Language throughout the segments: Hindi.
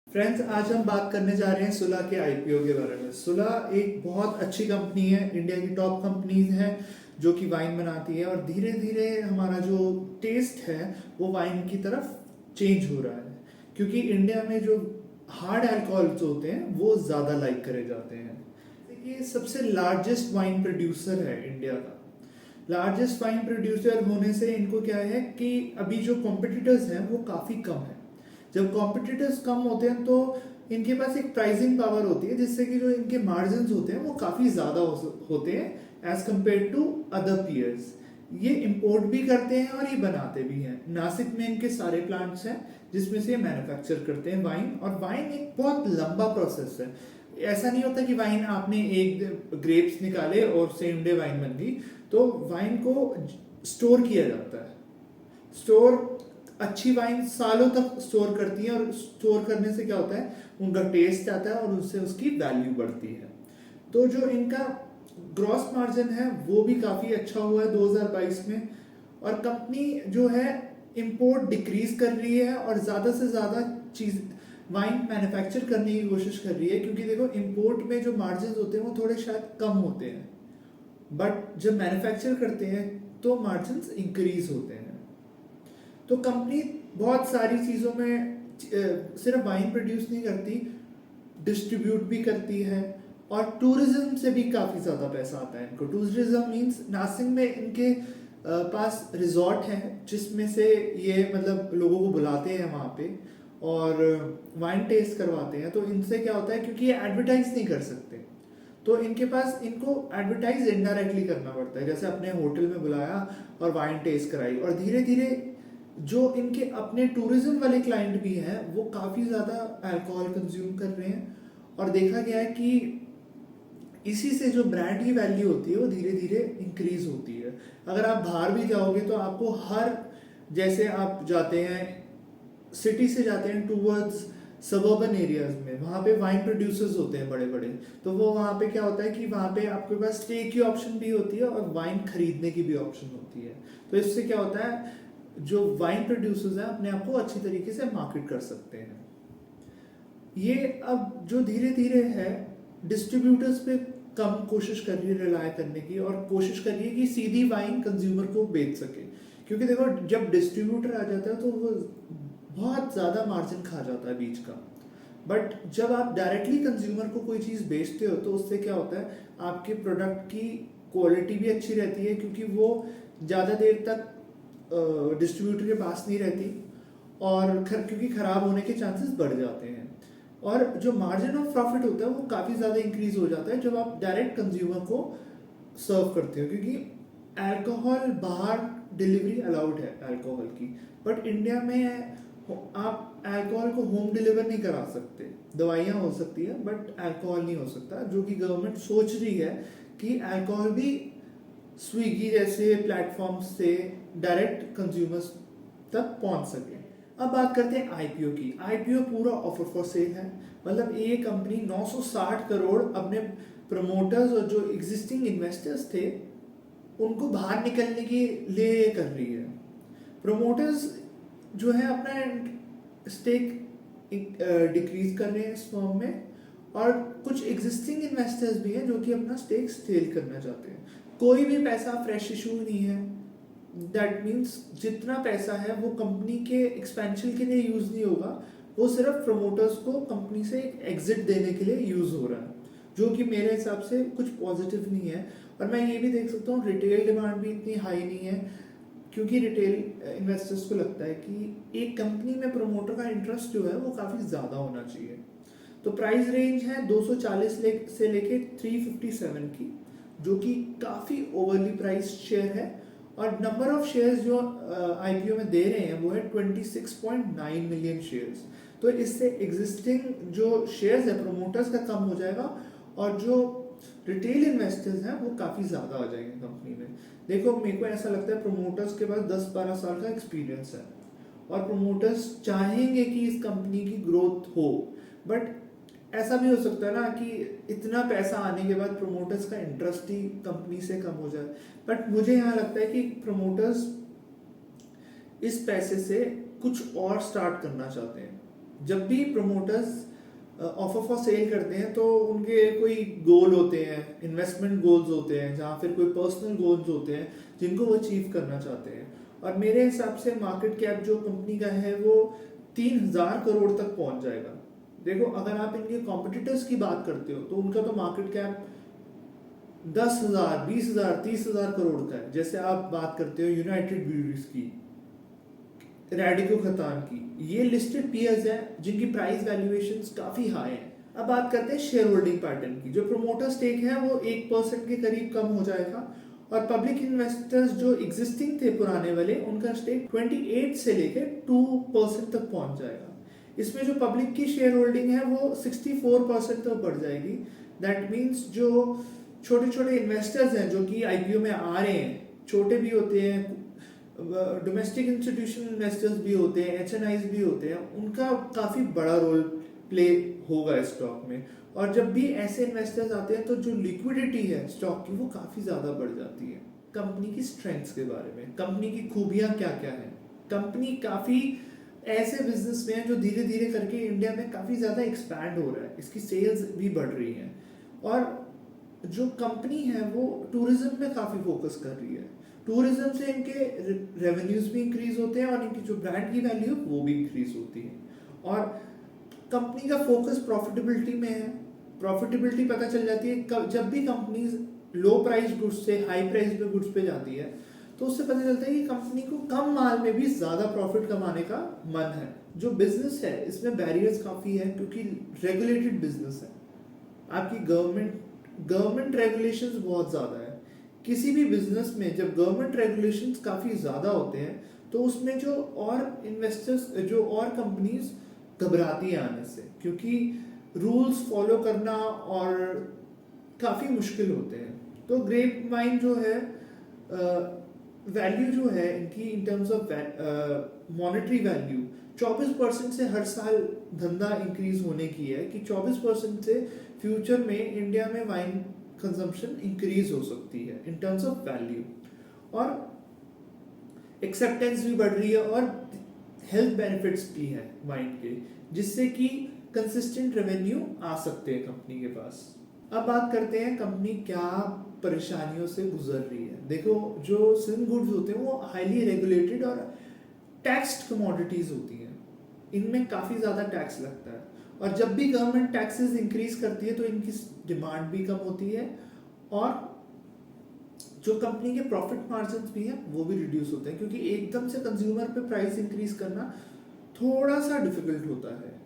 फ्रेंड्स, आज हम बात करने जा रहे हैं सुला के आईपीओ के बारे में। सुला एक बहुत अच्छी कंपनी है, इंडिया की टॉप कंपनीज है जो कि वाइन बनाती है और धीरे धीरे हमारा जो टेस्ट है वो वाइन की तरफ चेंज हो रहा है, क्योंकि इंडिया में जो हार्ड अल्कोहल्स होते हैं वो ज़्यादा लाइक करे जाते हैं। ये सबसे लार्जेस्ट वाइन प्रोड्यूसर है इंडिया का। लार्जेस्ट वाइन प्रोड्यूसर होने से इनको क्या है कि अभी जो कॉम्पिटिटर्स हैं वो काफ़ी कम है। जब कॉम्पिटिटर्स कम होते हैं तो इनके पास एक प्राइसिंग पावर होती है, जिससे कि जो इनके मार्जिन होते हैं वो काफ़ी ज़्यादा होते हैं as compare to other peers. ये इंपोर्ट भी करते हैं और ये बनाते भी हैं। नासिक में इनके सारे प्लांट्स हैं जिसमें से ये मैन्युफैक्चर करते हैं वाइन। और वाइन एक बहुत लंबा प्रोसेस है। ऐसा नहीं होता कि वाइन आपने एक ग्रेप्स निकाले और सेम डे वाइन बन गई। तो वाइन को स्टोर किया जाता है। स्टोर अच्छी वाइन सालों तक स्टोर करती है और स्टोर करने से क्या होता है, उनका टेस्ट आता है और उससे उसकी वैल्यू बढ़ती है। तो जो इनका ग्रॉस मार्जिन है वो भी काफ़ी अच्छा हुआ है 2022 में। और कंपनी जो है इंपोर्ट डिक्रीज कर रही है और ज़्यादा से ज़्यादा चीज़ वाइन मैन्युफैक्चर करने की कोशिश कर रही है, क्योंकि देखो इंपोर्ट में जो मार्जिन होते हैं वो थोड़े शायद कम होते हैं, बट जब मैन्युफैक्चर करते हैं तो मार्जिन इंक्रीज होते हैं। तो कंपनी बहुत सारी चीज़ों में सिर्फ वाइन प्रोड्यूस नहीं करती, डिस्ट्रीब्यूट भी करती है और टूरिज्म से भी काफ़ी ज़्यादा पैसा आता है इनको। टूरिज्म मीन्स नासिक में इनके पास रिजॉर्ट है जिसमें से ये मतलब लोगों को बुलाते हैं वहाँ पे और वाइन टेस्ट करवाते हैं। तो इनसे क्या होता है, क्योंकि ये एडवर्टाइज नहीं कर सकते तो इनके पास इनको एडवर्टाइज इनडायरेक्टली करना पड़ता है। जैसे अपने होटल में बुलाया और वाइन टेस्ट कराई, और धीरे धीरे जो इनके अपने टूरिज्म वाले क्लाइंट भी हैं वो काफ़ी ज़्यादा अल्कोहल कंज्यूम कर रहे हैं। और देखा गया है कि इसी से जो ब्रांड की वैल्यू होती है वो धीरे धीरे इंक्रीज होती है। अगर आप बाहर भी जाओगे तो आपको हर, जैसे आप जाते हैं सिटी से जाते हैं टूवर्ड्स सबर्बन एरियाज में, वहाँ पे वाइन प्रोड्यूसर्स होते हैं बड़े बड़े। तो वो वहाँ पे क्या होता है कि वहाँ पे आपके पास स्टे की ऑप्शन भी होती है और वाइन खरीदने की भी ऑप्शन होती है। तो इससे क्या होता है, जो वाइन प्रोड्यूसर्स हैं अपने आप को अच्छी तरीके से मार्केट कर सकते हैं। ये अब जो धीरे धीरे है डिस्ट्रीब्यूटर्स पे कम कोशिश कर रही है रिलाय करने की, और कोशिश कर रही है कि सीधी वाइन कंज्यूमर को बेच सके। क्योंकि देखो जब डिस्ट्रीब्यूटर आ जाता है तो वो बहुत ज़्यादा मार्जिन खा जाता है बीच का। बट जब आप डायरेक्टली कंज्यूमर को कोई चीज़ बेचते हो तो उससे क्या होता है, आपके प्रोडक्ट की क्वालिटी भी अच्छी रहती है, क्योंकि वो ज़्यादा देर तक डिस्ट्रीब्यूटर के पास नहीं रहती और क्योंकि ख़राब होने के चांसेस बढ़ जाते हैं। और जो मार्जिन ऑफ प्रॉफिट होता है वो काफ़ी ज़्यादा इंक्रीज हो जाता है जब आप डायरेक्ट कंज्यूमर को सर्व करते हो, क्योंकि अल्कोहल बाहर डिलीवरी अलाउड है अल्कोहल की, बट इंडिया में आप अल्कोहल को होम डिलीवर नहीं करा सकते। दवाइयाँ हो सकती है बट अल्कोहल नहीं हो सकता, जो कि गवर्नमेंट सोच रही है कि अल्कोहल भी स्विगी जैसे प्लेटफॉर्म से डायरेक्ट कंज्यूमर्स तक पहुंच सके। अब बात करते हैं आईपीओ की। आईपीओ पूरा ऑफर फॉर सेल है, मतलब ये कंपनी 960 करोड़ अपने प्रमोटर्स और जो एग्जिस्टिंग इन्वेस्टर्स थे उनको बाहर निकलने के लिए कर रही है। प्रमोटर्स जो है अपना स्टेक डिक्रीज कर रहे हैं इस फर्म में, और कुछ एग्जिस्टिंग इन्वेस्टर्स भी हैं जो कि अपना स्टेक सेल करना चाहते हैं। कोई भी पैसा फ्रेश इशू नहीं है। दैट मीन्स जितना पैसा है वो कंपनी के एक्सपेंशन के लिए यूज नहीं होगा, वो सिर्फ प्रमोटर्स को कंपनी से एक एग्जिट देने के लिए यूज हो रहा है, जो कि मेरे हिसाब से कुछ पॉजिटिव नहीं है। और मैं ये भी देख सकता हूँ रिटेल डिमांड भी इतनी हाई नहीं है, क्योंकि रिटेल इन्वेस्टर्स को लगता है कि एक कंपनी में प्रमोटर का इंटरेस्ट जो है वो काफ़ी ज़्यादा होना चाहिए। तो प्राइस रेंज है 240 से लेके 357 की, जो कि काफ़ी ओवरली प्राइस शेयर है। और नंबर ऑफ शेयर्स जो आईपीओ में दे रहे हैं वो है 26.9 मिलियन शेयर्स। तो इससे एग्जिस्टिंग जो शेयर्स है प्रमोटर्स का कम हो जाएगा और जो रिटेल इन्वेस्टर्स हैं वो काफ़ी ज़्यादा आ जाएंगे कंपनी में। देखो मेरे को ऐसा लगता है प्रमोटर्स के पास 10-12 साल का एक्सपीरियंस है और प्रमोटर्स चाहेंगे कि इस कंपनी की ग्रोथ हो, बट ऐसा भी हो सकता है ना कि इतना पैसा आने के बाद प्रमोटर्स का इंटरेस्ट ही कंपनी से कम हो जाए। बट मुझे यहाँ लगता है कि प्रमोटर्स इस पैसे से कुछ और स्टार्ट करना चाहते हैं। जब भी प्रमोटर्स ऑफर फॉर सेल करते हैं तो उनके कोई गोल होते हैं, इन्वेस्टमेंट गोल्स होते हैं, जहाँ फिर कोई पर्सनल गोल्स होते हैं जिनको वो अचीव करना चाहते हैं। और मेरे हिसाब से मार्केट कैप जो कंपनी का है वो 3,000 करोड़ तक पहुंच जाएगा। देखो, अगर आप इनके कॉम्पिटिटर्स की बात करते हो तो उनका तो मार्केट कैप 10,000, 20,000, 30,000 करोड़ का है। जैसे आप बात करते हो यूनाइटेड ब्रूअरीज की, रैडिको खतान की, ये लिस्टेड पीयर्स हैं जिनकी प्राइस वैल्यूएशंस काफी हाई हैं। अब बात करते हैं शेयर होल्डिंग पैटर्न की। जो प्रोमोटर स्टेक है वो 1% के करीब कम हो जाएगा, और पब्लिक इन्वेस्टर्स जो एग्जिस्टिंग थे पुराने वाले, उनका स्टेक 28 से लेकर 2% तक पहुंच जाएगा। इसमें जो पब्लिक की शेयर होल्डिंग है वो 64% तक बढ़ जाएगी। दैट मीन्स जो छोटे छोटे इन्वेस्टर्स हैं जो कि आईपीओ में आ रहे हैं, छोटे भी होते हैं, डोमेस्टिक इंस्टीट्यूशनल इन्वेस्टर्स भी होते हैं, एचएनआईज भी होते हैं, उनका काफ़ी बड़ा रोल प्ले होगा स्टॉक में। और जब भी ऐसे इन्वेस्टर्स आते हैं तो जो लिक्विडिटी है स्टॉक की वो काफ़ी ज़्यादा बढ़ जाती है। कंपनी की स्ट्रेंथ्स के बारे में, कंपनी की खूबियाँ क्या क्या हैं। कंपनी काफ़ी ऐसे बिजनेस में है जो धीरे धीरे करके इंडिया में काफ़ी ज़्यादा एक्सपैंड हो रहा है, इसकी सेल्स भी बढ़ रही हैं। और जो कंपनी है वो टूरिज्म में काफ़ी फोकस कर रही है। टूरिज्म से इनके रेवेन्यूज भी इंक्रीज होते हैं और इनकी जो ब्रांड की वैल्यू वो भी इंक्रीज होती है। और कंपनी का फोकस प्रॉफिटेबिलिटी में है। प्रॉफिटेबिलिटी पता चल जाती है जब भी कंपनीज लो प्राइस गुड्स से हाई प्राइस में गुड्स पे जाती है, तो उससे पता चलता है कि कंपनी को कम माल में भी ज़्यादा प्रॉफिट कमाने का मन है। जो बिजनेस है इसमें बैरियर्स काफ़ी है क्योंकि रेगुलेटेड बिजनेस है। आपकी गवर्नमेंट रेगुलेशंस बहुत ज़्यादा है। किसी भी बिजनेस में जब गवर्नमेंट रेगुलेशंस काफ़ी ज़्यादा होते हैं तो उसमें जो और इन्वेस्टर्स, जो और कंपनीज घबराती हैं आने से, क्योंकि रूल्स फॉलो करना और काफ़ी मुश्किल होते हैं। तो ग्रेप वाइन जो है, वैल्यू जो है इनकी in terms of monetary value 24% से हर साल धंधा इंक्रीज होने की है, कि 24% से फ्यूचर में इंडिया में वाइन कंजम्पशन इंक्रीज हो सकती है इन टर्म्स ऑफ वैल्यू। और एक्सेप्टेंस भी बढ़ रही है और हेल्थ बेनिफिट्स भी हैं वाइन के, जिससे कि कंसिस्टेंट रेवेन्यू आ सकते हैं कंपनी के पास। अब बात करते हैं कंपनी क्या परेशानियों से गुजर रही है। देखो, जो सिंह गुड्स होते हैं वो हाईली रेगुलेटेड और टैक्स्ड कमोडिटीज होती हैं, इनमें काफ़ी ज़्यादा टैक्स लगता है। और जब भी गवर्नमेंट टैक्सेस इंक्रीज करती है तो इनकी डिमांड भी कम होती है, और जो कंपनी के प्रॉफिट मार्जिन भी हैं वो भी रिड्यूस होते हैं, क्योंकि एकदम से कंज्यूमर पे प्राइस इंक्रीज करना थोड़ा सा डिफिकल्ट होता है।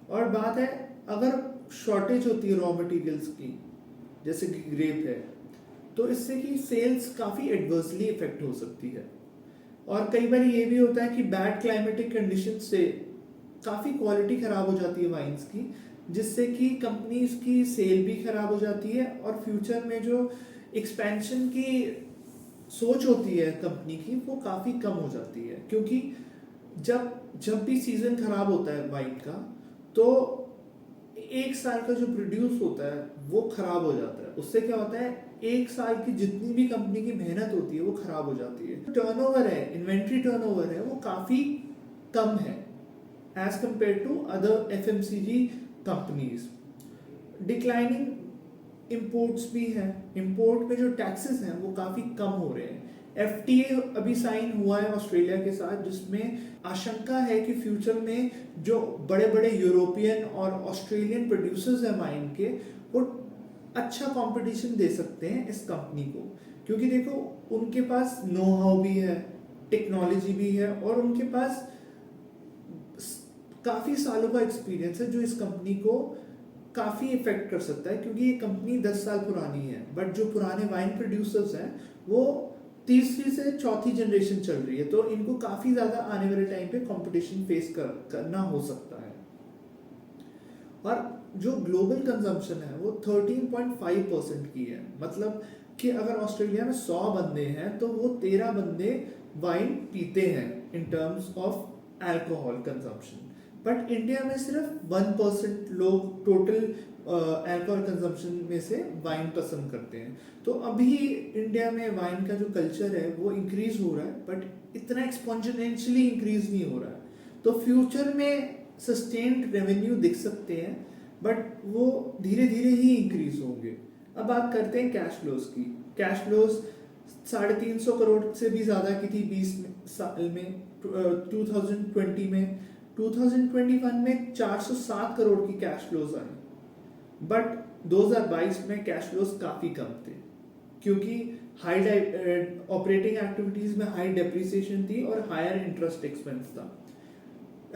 और बात है, अगर शॉर्टेज होती है रॉ मटेरियल्स की, जैसे कि ग्रेप है, तो इससे कि सेल्स काफ़ी एडवर्सली इफेक्ट हो सकती है। और कई बार ये भी होता है कि बैड क्लाइमेटिक कंडीशन से काफ़ी क्वालिटी ख़राब हो जाती है वाइन्स की, जिससे कि कंपनीज की सेल भी ख़राब हो जाती है, और फ्यूचर में जो एक्सपेंशन की सोच होती है कंपनी की वो काफ़ी कम हो जाती है। क्योंकि जब भी सीज़न ख़राब होता है वाइन का, तो एक साल का जो प्रोड्यूस होता है वो ख़राब हो जाता है। उससे क्या होता है, एक साल की जितनी भी कंपनी की मेहनत होती है वो ख़राब हो जाती है। टर्नओवर है, इन्वेंट्री टर्नओवर है, वो काफ़ी कम है as compare to other FMCG companies. Declining imports भी हैं, इंपोर्ट में जो टैक्सेस हैं वो काफ़ी कम हो रहे हैं। एफटीए अभी साइन हुआ है ऑस्ट्रेलिया के साथ, जिसमें आशंका है कि फ्यूचर में जो बड़े बड़े यूरोपियन और ऑस्ट्रेलियन प्रोड्यूसर्स हैं वाइन के, वो अच्छा कंपटीशन दे सकते हैं इस कंपनी को। क्योंकि देखो, उनके पास नो हाउ भी है, टेक्नोलॉजी भी है, और उनके पास काफ़ी सालों का एक्सपीरियंस है जो इस कंपनी को काफ़ी इफेक्ट कर सकता है। क्योंकि ये कंपनी 10 साल पुरानी है, बट जो पुराने वाइन प्रोड्यूसर्स हैं वो तीसरी से चौथी जनरेशन चल रही है, तो इनको काफ़ी ज़्यादा आने वाले टाइम पे कंपटीशन फेस करना हो सकता है। और जो ग्लोबल कंजम्पशन है वो 13.5% की है। मतलब कि अगर ऑस्ट्रेलिया में 100 बंदे हैं तो वो 13 बंदे वाइन पीते हैं in terms of alcohol consumption. But India में सिर्फ 1% लोग टोटल अल्कोहल कंजम्पशन में से वाइन पसंद करते हैं। तो अभी इंडिया में वाइन का जो कल्चर है वो इंक्रीज हो रहा है, बट इतना एक्सपोनेंशियली इंक्रीज नहीं हो रहा है। तो फ्यूचर में सस्टेन्ड रेवेन्यू दिख सकते हैं, बट वो धीरे धीरे ही इंक्रीज होंगे। अब बात करते हैं कैश फ्लोज की। कैश फ्लोज 350 करोड़ से भी ज़्यादा की थी 20 साल में, 2020 में। 2021 में 407 करोड़ की कैश फ्लोज आई, बट 2022 में कैश फ्लोज काफ़ी कम थे, क्योंकि हाई ऑपरेटिंग एक्टिविटीज़ में हाई डेप्रिसिएशन थी और हायर इंटरेस्ट एक्सपेंस था।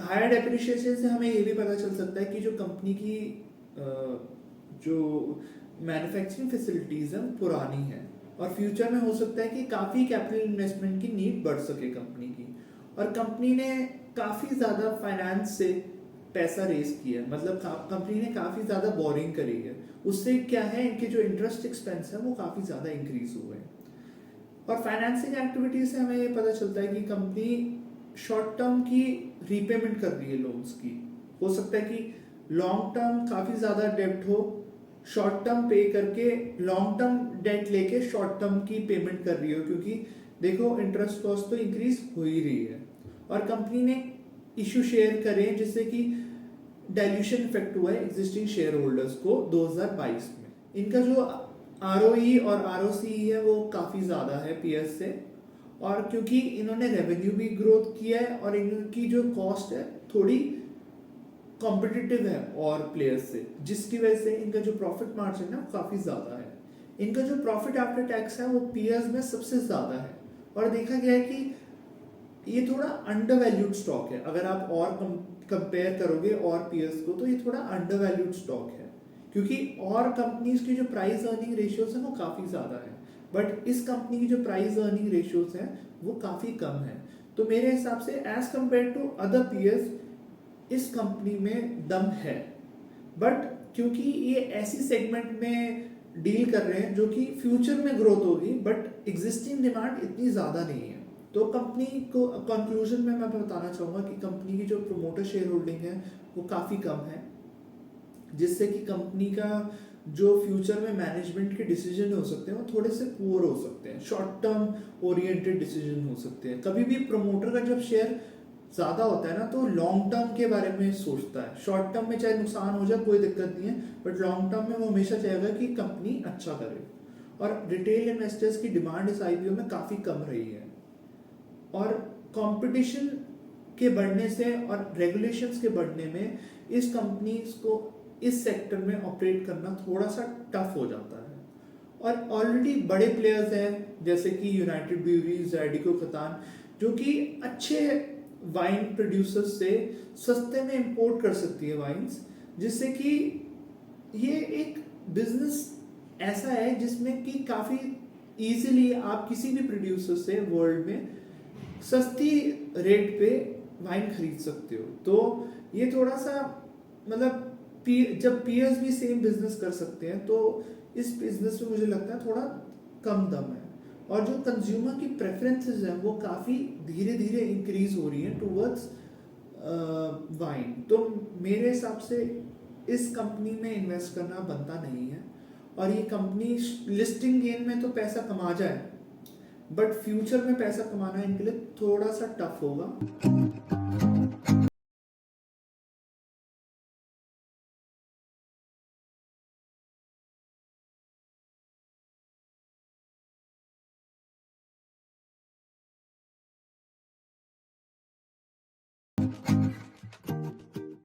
हायर डेप्रिसिएशन से हमें ये भी पता चल सकता है कि जो कंपनी की जो मैन्युफैक्चरिंग फैसिलिटीज़ हैं पुरानी है, और फ्यूचर में हो सकता है कि काफ़ी कैपिटल इन्वेस्टमेंट की नीड बढ़ सके कंपनी की। और कंपनी ने काफ़ी ज़्यादा फाइनेंस से पैसा रेज किया है, मतलब कंपनी ने काफ़ी ज़्यादा बोरिंग करी है। उससे क्या है, इनके जो इंटरेस्ट एक्सपेंस है वो काफ़ी ज़्यादा इंक्रीज हुए हैं। और फाइनेंसिंग एक्टिविटीज से हमें ये पता चलता है कि कंपनी शॉर्ट टर्म की रीपेमेंट कर रही है लोन्स की। हो सकता है कि लॉन्ग टर्म काफ़ी ज़्यादा डेब्ट हो, शॉर्ट टर्म पे करके लॉन्ग टर्म डेट लेके शॉर्ट टर्म की पेमेंट कर रही हो, क्योंकि देखो इंटरेस्ट कॉस्ट तो इंक्रीज हो ही रही है। और कंपनी ने इशू शेयर करे जिससे कि डाइल्यूशन इफेक्ट हुआ है एग्जिस्टिंग शेयर होल्डर्स को 2022 में। इनका जो आरओई और आरओसी है वो काफ़ी ज़्यादा है पीएस से, और क्योंकि इन्होंने रेवेन्यू भी ग्रोथ किया है और इनकी जो कॉस्ट है थोड़ी कॉम्पिटिटिव है और प्लेयर्स से, जिसकी वजह से इनका जो प्रॉफिट मार्जिन है वो काफ़ी ज़्यादा है। इनका जो प्रॉफिट आफ्टर टैक्स है वो पीएस में सबसे ज़्यादा है, और देखा गया है कि ये थोड़ा अंडर वैल्यूड स्टॉक है। अगर आप और कंपेयर करोगे और पीएस को, तो ये थोड़ा अंडर वैल्यूड स्टॉक है, क्योंकि और कंपनीज की जो प्राइस अर्निंग रेशियोज है वो काफ़ी ज़्यादा है, बट इस कंपनी की जो प्राइस अर्निंग रेशियोज है वो काफ़ी कम है। तो मेरे हिसाब से as compare to other peers इस कंपनी में दम है, बट क्योंकि ये ऐसी सेगमेंट में डील कर रहे हैं जो कि फ्यूचर में ग्रोथ होगी, बट एग्जिस्टिंग डिमांड इतनी ज़्यादा नहीं है। तो कंपनी को कंक्लूजन में मैं बताना चाहूँगा कि कंपनी की जो प्रोमोटर शेयर होल्डिंग है वो काफ़ी कम है, जिससे कि कंपनी का जो फ्यूचर में मैनेजमेंट के डिसीजन हो सकते हैं वो थोड़े से पुअर हो सकते हैं, शॉर्ट टर्म ओरिएंटेड डिसीजन हो सकते हैं। कभी भी प्रमोटर का जब शेयर ज़्यादा होता है ना, तो लॉन्ग टर्म के बारे में सोचता है। शॉर्ट टर्म में चाहे नुकसान हो जाए कोई दिक्कत नहीं है, बट लॉन्ग टर्म में वो हमेशा चाहेगा कि कंपनी अच्छा करे। और रिटेल इन्वेस्टर्स की डिमांड इस आईपीओ में काफ़ी कम रही है, और कंपटीशन के बढ़ने से और रेगुलेशंस के बढ़ने में इस कंपनीज को इस सेक्टर में ऑपरेट करना थोड़ा सा टफ हो जाता है। और ऑलरेडी बड़े प्लेयर्स हैं जैसे कि यूनाइटेड ब्रूअरीज, ज़ाइडेको कतान, जो कि अच्छे वाइन प्रोड्यूसर्स से सस्ते में इंपोर्ट कर सकती है वाइन्स, जिससे कि ये एक बिजनेस ऐसा है जिसमें कि काफ़ी इजीली आप किसी भी प्रोड्यूसर से वर्ल्ड में सस्ती रेट पे वाइन खरीद सकते हो। तो ये थोड़ा सा मतलब जब पीयर्स भी सेम बिजनेस कर सकते हैं, तो इस बिजनेस में मुझे लगता है थोड़ा कम दम है। और जो कंज्यूमर की प्रेफरेंसेस हैं वो काफ़ी धीरे धीरे इंक्रीज हो रही हैं टूवर्ड्स वाइन। तो मेरे हिसाब से इस कंपनी में इन्वेस्ट करना बनता नहीं है। और ये कंपनी लिस्टिंग गेन में तो पैसा कमा जाए, बट फ्यूचर में पैसा कमाना इनके लिए थोड़ा सा टफ होगा।